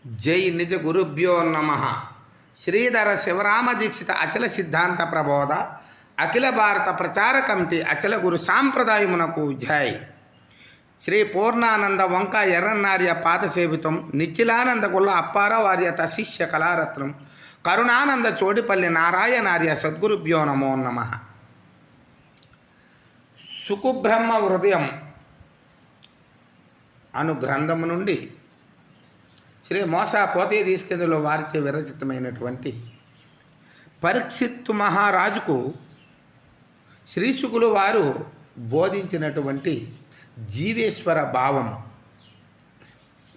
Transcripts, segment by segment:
జై నిజ గురుభ్యో నమ. శ్రీధర శివరామ దీక్షిత అచల సిద్ధాంత ప్రబోధ అఖిల భారత ప్రచార కమిటీ అచల గురు సాంప్రదాయమునకు జై. శ్రీ పూర్ణానంద వంక ఎర్రన్నార్య పాదసేవితం నిచ్చిలానంద గుల్ల అప్పారవార్యత శిష్య కళారత్నం కరుణానంద చోడిపల్లి నారాయణార్య సద్గురుభ్యో నమో నమ. సుకుబ్రహ్మ హృదయం అను గ్రంథము నుండి శ్రీ మోసా పోతే తీసుకెందులో వారిచే విరచితమైనటువంటి పరీక్షిత్తు మహారాజుకు శ్రీశుకులు వారు బోధించినటువంటి జీవేశ్వర భావము.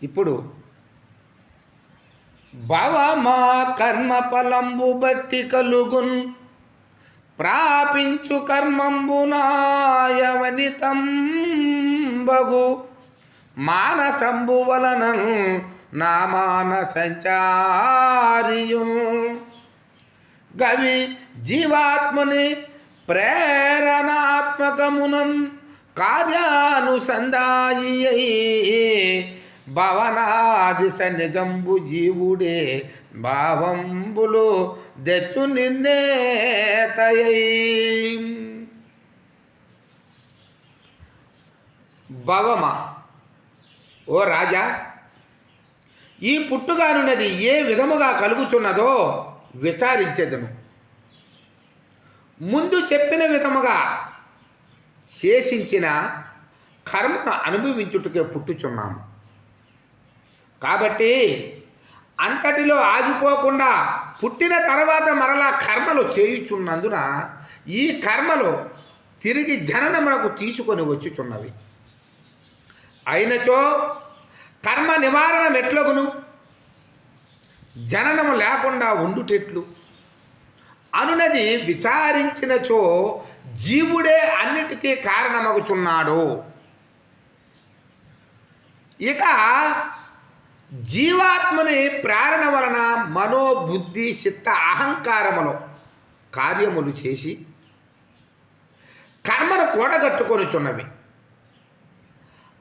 ఇప్పుడు భావమా కర్మ ఫలంబు బట్టి కలుగున్ ప్రాపించు కర్మంబునాయవనితంబగు మానసంబు వలనను నా మానసంచారియున్ గవి జీవాత్మని ప్రేరణాత్మకమునన్ కార్యానుసంధాయి భవనాది సన్నిజంబు జీవుడే భావంబులు దెత్తు నిన్నేతయై. భవమ ఓ రాజా, ఈ పుట్టుగానున్నది ఏ విధముగా కలుగుతున్నదో విచారించెదను. ముందు చెప్పిన విధముగా శేషించిన కర్మను అనుభవించుటకే పుట్టుచున్నాము. కాబట్టి అంతటిలో ఆగిపోకుండా పుట్టిన తర్వాత మరలా కర్మలు చేయుచున్నందున ఈ కర్మలు తిరిగి జననమునకు తీసుకొని వచ్చుచున్నవి. అయినచో కర్మ నివారణ మెట్లగును, జననము లేకుండా ఉండుటెట్లు అనునది విచారించినచో జీవుడే అన్నిటికీ కారణమగుచున్నాడు. ఇక జీవాత్మని ప్రేరణ వలన మనోబుద్ధి చిత్త అహంకారములు కార్యములు చేసి కర్మను కూడగట్టుకొనుచున్నవి.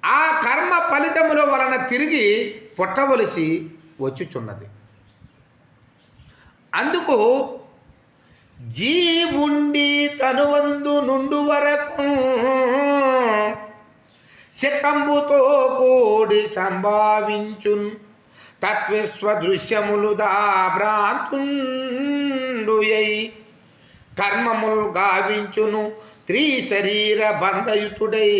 ఆ కర్మ ఫలితముల వలన తిరిగి పుట్టవలసి వచ్చుచున్నది. అందుకు జీవుండి తనువందు నుండు వరకు శతంబుతో కూడి సంభావించున్ తత్వస్వదృశ్యములు దాభ్రాంతుండుయై కర్మములు గావించును త్రిశరీర బంధయుతుడై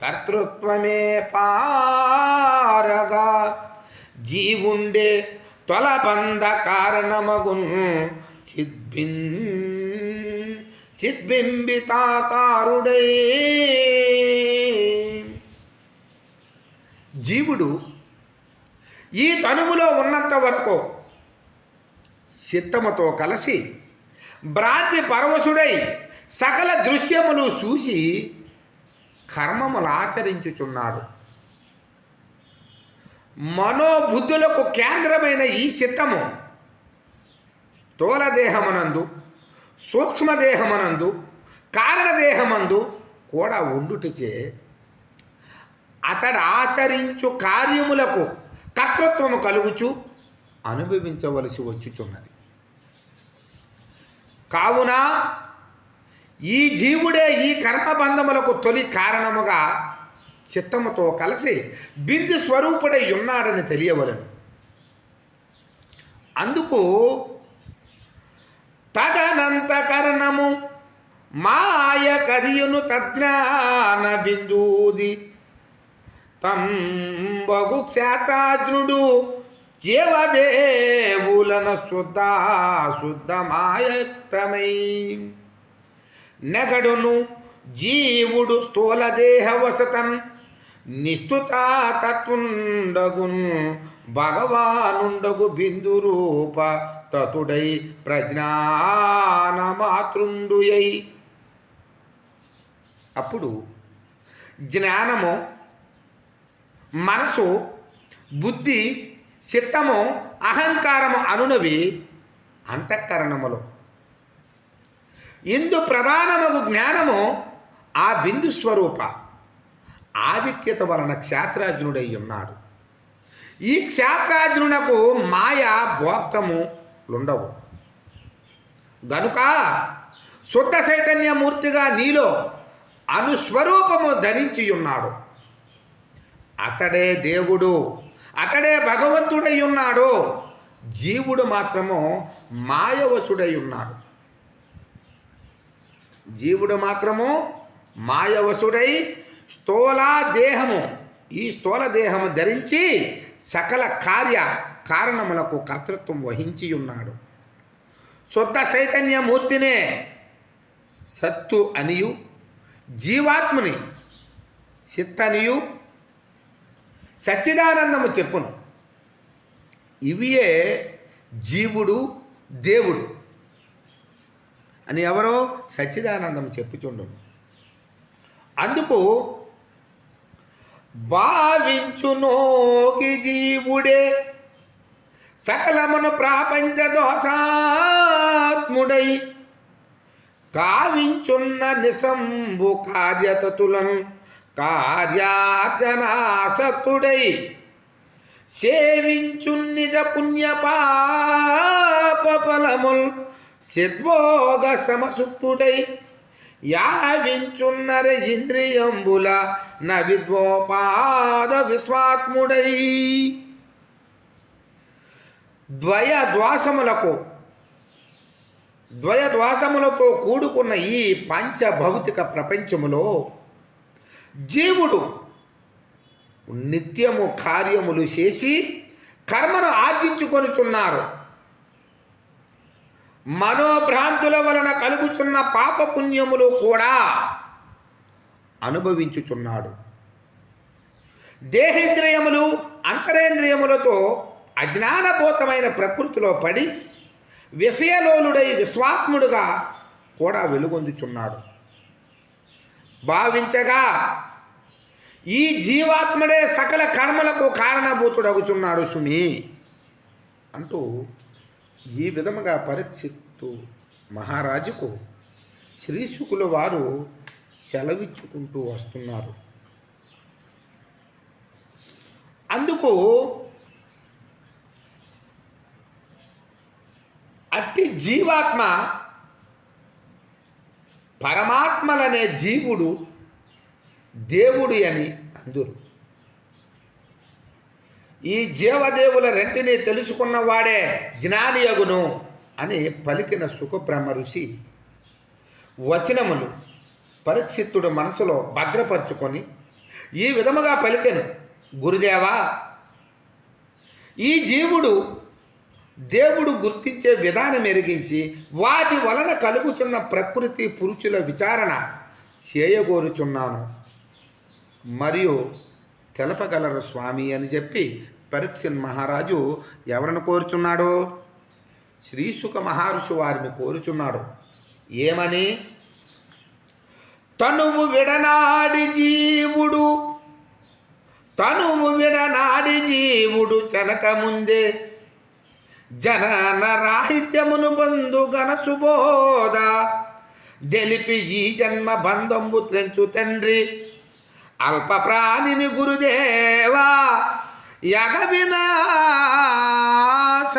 కర్తృత్వమే పారగా జీవుండే తొలబంధ కారణమగున్ సిద్బింబితాకారుడై. జీవుడు ఈ తనువులో ఉన్నంత వరకు చిత్తముతో కలిసి భ్రాంతి పరవశుడై సకల దృశ్యములు చూసి కర్మములు ఆచరించుచున్నాడు. మనోబుద్ధులకు కేంద్రమైన ఈ చిత్తము స్థూలదేహమనందు సూక్ష్మదేహమనందు కారణదేహమందు కూడా ఉండుటచే అతడు ఆచరించు కార్యములకు కర్తృత్వము కలుగుచు అనుభవించవలసి వచ్చుచున్నది. కావున ఈ జీవుడే ఈ కర్మబంధములకు తొలి కారణముగా చిత్తముతో కలిసి బిందు స్వరూపుడై ఉన్నాడని తెలియవలను. అందుకు తదనంత కరణము మాయ కదియును తజ్ఞాన బిందూది తంబగు క్షేత్రాజ్ఞుడు జీవదేవులను శుద్ధమాయక్తమై నెగడును జీవుడు స్థూలదేహ వసతన్ నిస్తుతా తత్వుండగున్ భగవానుండగు బిందు రూప తతుడై ప్రజ్ఞానమాతృండుయై. అప్పుడు జ్ఞానము మనసు బుద్ధి చిత్తము అహంకారము అనునవి అంతఃకరణములు. ఇందు ప్రధానమగు జ్ఞానము ఆ బిందు స్వరూప ఆధిక్యత వలన క్షేత్రార్జునుడై ఉన్నాడు. ఈ క్షేత్రార్జునునకు మాయ భోక్తములుండవు గనుక శుద్ధ చైతన్యమూర్తిగా నీలో అనుస్వరూపము ధరించి ఉన్నాడు. అతడే దేవుడు, అతడే భగవంతుడై ఉన్నాడు. జీవుడు మాత్రము మాయవశుడై ఉన్నాడు. జీవుడు మాత్రము మాయవశుడై ఈ స్థూల దేహము ధరించి సకల కారణములకు కర్తృత్వం వహించి ఉన్నాడు. శుద్ధ చైతన్యమూర్తినే సత్తు అనియు, జీవాత్మని చిత్తనియు సచ్చిదానందము చెప్పును. ఇవియే జీవుడు దేవుడు అని ఎవరో సచ్చిదానందం చెప్పుచుండును. అందుకు భావించునోకి జీవుడే సకలమును ప్రాపంచ దోషాత్ముడై కావించున్న నిశంభు కార్యతతులం కార్యార్జనాసక్తుడై సేవించు నిజ పుణ్య పాప ఫలముల్ సిద్భోగ సమసుక్తుడై యావించున్నర ఇంద్రియంబుల నవిద్వోపాద విశ్వాత్ముడై ద్వయద్వాసములతో కూడుకున్న ఈ పంచభౌతిక ప్రపంచములో జీవుడు నిత్యము కార్యములు చేసి కర్మను ఆర్జించుకొనుచున్నారు. మనోభ్రాంతుల వలన కలుగుచున్న పాపపుణ్యములు కూడా అనుభవించుచున్నాడు. దేహేంద్రియములు అంతరేంద్రియములతో అజ్ఞానభూతమైన ప్రకృతిలో పడి విషయలోలుడై విశ్వాత్ముడుగా కూడా వెలుగొందుచున్నాడు. భావించగా ఈ జీవాత్ముడే సకల కర్మలకు కారణభూతుడగుచున్నాడు సుమి అంటూ ఈ విధముగా పరీక్షిత్తు మహారాజుకు శ్రీశుకుల వారు సెలవిచ్చుకుంటూ వస్తున్నారు. అందుకు అట్టి జీవాత్మ పరమాత్మలనే జీవుడు దేవుడు అని అందురు. ఈ జీవదేవుల రెంటిని తెలుసుకున్నవాడే జ్ఞానియగును అని పలికిన సుఖబ్రహ్మ ఋషి వచనములు పరీక్షిత్తుడు మనసులో భద్రపరుచుకొని ఈ విధముగా పలికెను. గురుదేవా, ఈ జీవుడు దేవుడు గుర్తించే విధానం ఎరిగించి వాటి వలన కలుగుచున్న ప్రకృతి పురుషుల విచారణ చేయగోరుచున్నాను మరియు తెలపగలరు స్వామి అని చెప్పి పరీక్షిత్ మహారాజు ఎవరిని కోరుచున్నాడు? శ్రీశుక మహర్షి వారిని కోరుచున్నాడు. ఏమని? తనువు విడనాడి జీవుడు చనక ముందే జనన రాహిత్యమును బంధు గణ సుబోధ దెలిపి ఈ జన్మ బంధంబు త్రెంచు తండ్రి అల్ప ప్రాణిని గురుదేవా యగ వినాశ.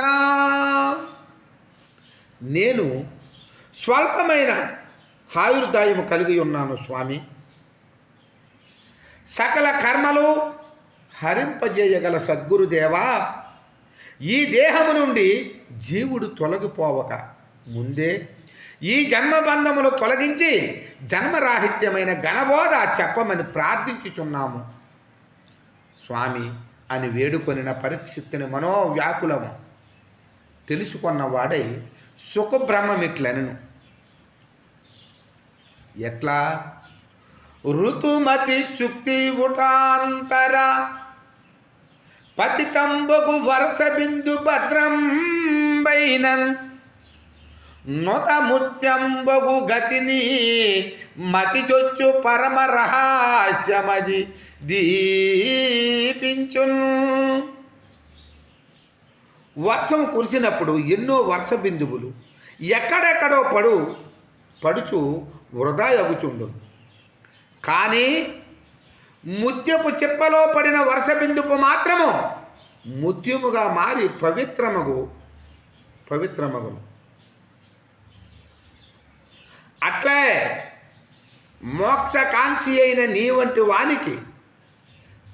నేను స్వల్పమైన ఆయుర్దాయము కలిగి ఉన్నాను స్వామి. సకల కర్మలు హరింపజేయగల సద్గురుదేవా, ఈ దేహము నుండి జీవుడు తొలగిపోవక ముందే ఈ జన్మబంధములు తొలగించి జన్మరాహిత్యమైన గణబోధ చెప్పమని ప్రార్థించుచున్నాము స్వామి అని వేడుకొనిన పరీక్షిత్తుని మనోవ్యాకులము తెలుసుకున్నవాడై సుఖబ్రహ్మమిట్లనెను. ఎట్లా? ఋతుమతి శుక్తి ఉటాంతర పతితంబగు వరస బిందు భద్రం బైనన్ నొత ముత్యంబగు గతిని మతి చొచ్చు పరమ రహస్యమది దీపించున్. వర్షం కురిసినప్పుడు ఎన్నో వర్ష బిందువులు ఎక్కడెక్కడో పడుచు వృధా అగుచుండు. కానీ ముత్యపు చిప్పలో పడిన వర్ష బిందువు మాత్రము ముత్యముగా మారి పవిత్రమగును. అట్లే మోక్షకాంక్షి అయిన నీ వంటి వానికి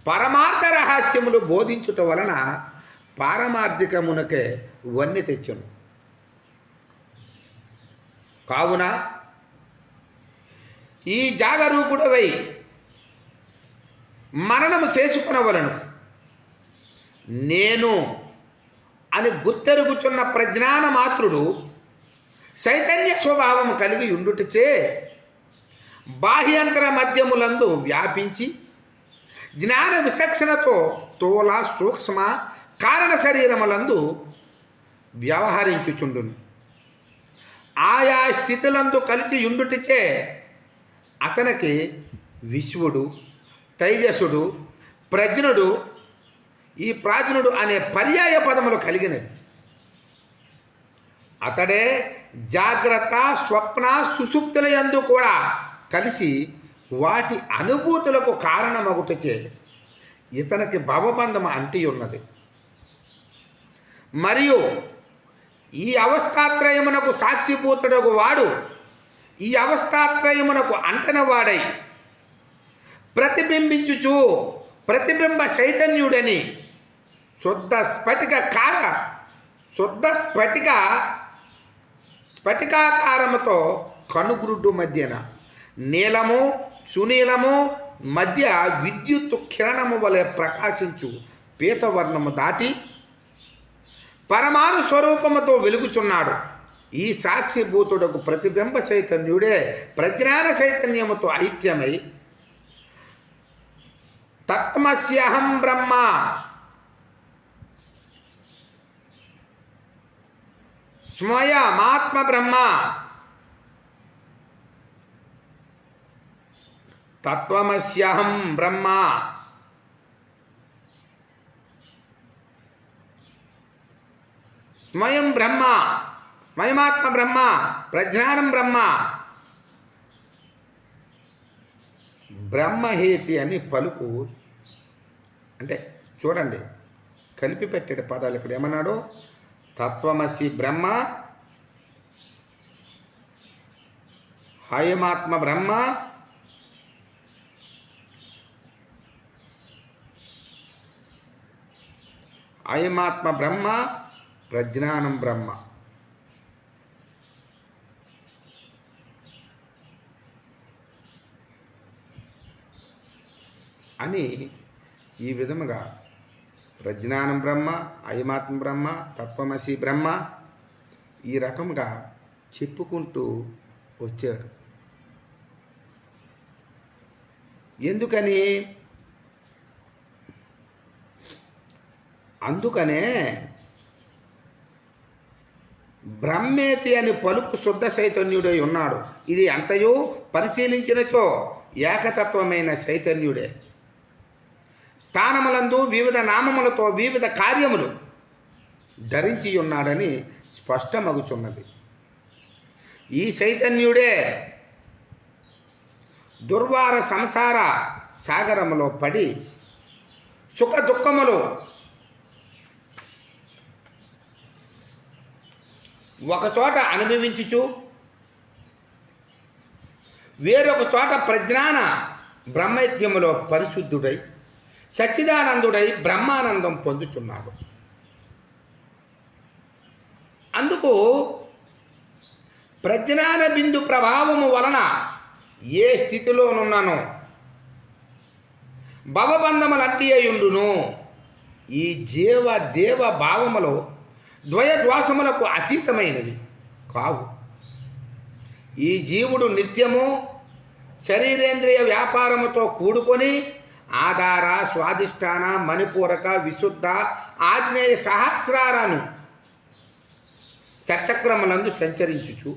పరమార్థ రహస్యములు బోధించుట వలన పారమార్థికమునకే వన్నె తెచ్చును. కావున ఈ జాగరూకుడవై మరణము చేసుకునవలను. నేను అని గుర్తెరుగుచున్న ప్రజ్ఞాన మాత్రుడు చైతన్య స్వభావము కలిగి ఉండుటచే బాహ్యంతర మధ్యములందు వ్యాపించి జ్ఞాన విచక్షణతో స్థూల సూక్ష్మ కారణ శరీరములందు వ్యవహరించుచుండును. ఆయా స్థితులందు కలిసి ఉండుటచే అతనికి విశ్వడు, తైజసుడు, ప్రజ్ఞుడు, ఈ ప్రాజ్ఞుడు అనే పర్యాయ పదములు కలిగినవి. అతడే జాగ్రత్త, స్వప్న, సుషుప్తుల యందు కూడా కలిసి వాటి అనుభూతులకు కారణమగుటచే ఇతనికి భవబంధం అంటి ఉన్నది. మరియు ఈ అవస్థాత్రయమునకు సాక్షిభూతుడగు వాడు ఈ అవస్థాత్రయమునకు అంటనవాడై ప్రతిబింబించుచు ప్రతిబింబ చైతన్యుడని శుద్ధ స్ఫటికాకారముతో కనుగ్రుడ్డు మధ్యన నీలము సునీలము మధ్య విద్యుత్ కిరణము వలె ప్రకాశించు పీతవర్ణము దాటి పరమాణు స్వరూపముతో వెలుగుచున్నాడు. ఈ సాక్షిభూతుడకు ప్రతిబింబ చైతన్యుడే ప్రజ్ఞాన చైతన్యముతో ఐక్యమై తత్మస్యహం బ్రహ్మ, స్వయమాత్మ బ్రహ్మ, తత్వమస్యహం బ్రహ్మ, స్వయం బ్రహ్మ, స్వయమాత్మ బ్రహ్మ, ప్రజ్ఞానం బ్రహ్మ, బ్రహ్మహేతి అని పలుకు. అంటే చూడండి, కలిపి పెట్టే పదాలు ఇక్కడ ఏమన్నాడు? తత్వమసి బ్రహ్మ, హయమాత్మ బ్రహ్మ, అయమాత్మ బ్రహ్మ, ప్రజ్ఞానం బ్రహ్మ. అని ఈ విధముగా ప్రజ్ఞానం బ్రహ్మ, అయమాత్మ బ్రహ్మ, తత్వమసి బ్రహ్మ ఈ రకంగా చెప్పుకుంటూ వచ్చాడు. ఎందుకని? అందుకనే బ్రహ్మేతి అని పలుకు శుద్ధ చైతన్యుడై ఉన్నాడు. ఇది అంతయు పరిశీలించినచో ఏకతత్వమైన చైతన్యుడే. స్థానములందు వివిధ నామములతో వివిధ కార్యములు ధరించి ఉన్నాడని స్పష్టమగుచున్నది. ఈ చైతన్యుడే దుర్వార సంసార సాగరములో పడి సుఖ దుఃఖములు ఒకచోట అనుభవించుచు వేరొక చోట ప్రజ్ఞాన బ్రహ్మైక్యములో పరిశుద్ధుడై సచ్చిదానందుడై బ్రహ్మానందం పొందుచున్నాడు. అందుకు ప్రజ్ఞాన బిందు ప్రభావము వలన ఏ స్థితిలోనున్నానో భవబంధములంటి అయ్యుండును. ఈ దేవ భావములో ద్వయద్వాసములకు అతీతమైనవి కావు. ఈ జీవుడు నిత్యము శరీరేంద్రియ వ్యాపారముతో కూడుకొని ఆధార, స్వాదిష్టాన, మణిపూరక, విశుద్ధ, ఆగ్నేయ సహస్రాలను చక్రములందు సంచరించుచు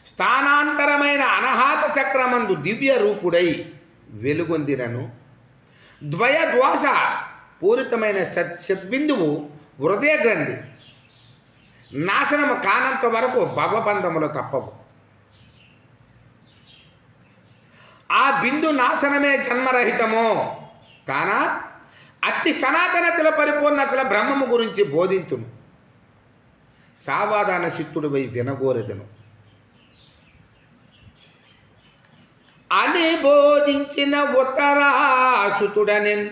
స్థానాంతరమైన అనాహత చక్రమందు దివ్య రూపుడై వెలుగొందినను ద్వయద్వాస పూరితమైన సద్బిందువు హృదయ గ్రంథి నాశనము కానంత వరకు భవబంధములు తప్పవు. ఆ బిందు నాశనమే జన్మరహితమో కాన అట్టి సనాతనచల పరిపూర్ణచల బ్రహ్మము గురించి బోధింతును. సావాదాన చిత్తుడివై వినగోరెదను అని బోధించిన ఉత్తరాసుతుడనెన్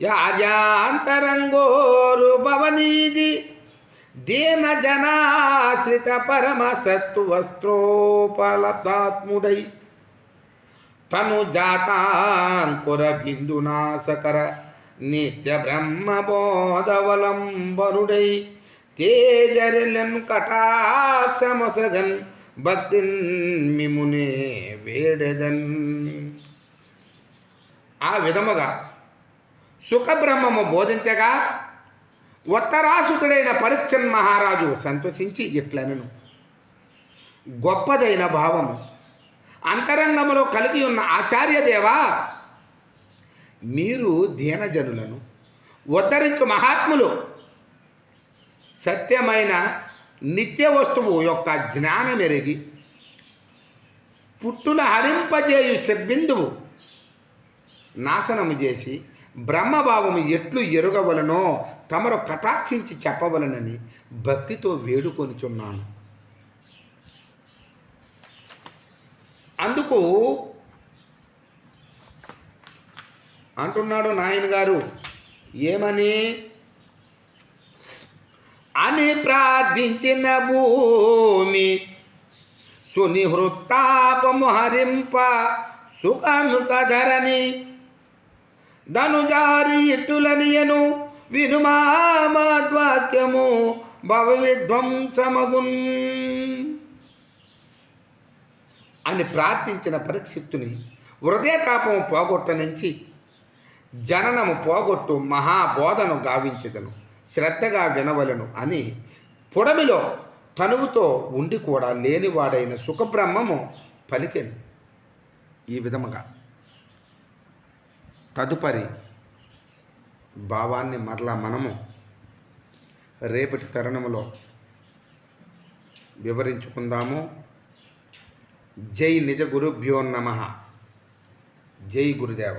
యాజాంతరంగోరు భవనీది దీన జనాశ్రిత పరమ సత్వస్త్రోపలబ్ధాత్ముడై తను జాతాంకుర బిందునాశకర నిత్య బ్రహ్మబోధవలంబరుడై తేజరిలన్ కటాక్షమొసగన్ భక్తిన్ మిమునే వేడెదన్. ఆ విధముగా సుఖబ్రహ్మము బోధించగా ఉత్తరాసుతుడైన పరీక్షన్ మహారాజు సంతోషించి ఇట్లనెను. గొప్పదైన భావము అంతరంగములో కలిగి ఉన్న ఆచార్యదేవా, మీరు దీనజనులను ఉద్ధరించు మహాత్ములు. సత్యమైన నిత్య వస్తువు యొక్క జ్ఞానమెరిగి పుట్టున హరింపజేయు శిర్బిందువు నాశనము చేసి బ్రహ్మభావము ఎట్లు ఎరుగవలనో తమరు కటాక్షించి చెప్పవలనని భక్తితో వేడుకొనిచున్నాను. అందుకు అంటున్నాడు నాయన గారు ఏమని అని ప్రార్థించిన భూమి సునిహృత్తాపము హరింప సుఖముఖధరని ధనుజారి ఇట్టులనియను వినుమాద్వాక్యము భవ విధ్వంసమగున్ అని ప్రార్థించిన పరీక్షిత్తుని హృదయతాపము పోగొట్టనించి జననము పోగొట్టు మహాబోధను గావించెదను, శ్రద్ధగా వినవలను అని పుడమిలో తనువుతో ఉండి కూడా లేనివాడైన సుఖబ్రహ్మము పలికెను. ఈ విధముగా తదుపరి భావాన్ని మరలా మనము రేపటి తరుణములో వివరించుకుందాము. జై నిజ గురుభ్యో నమః. జై గురుదేవ.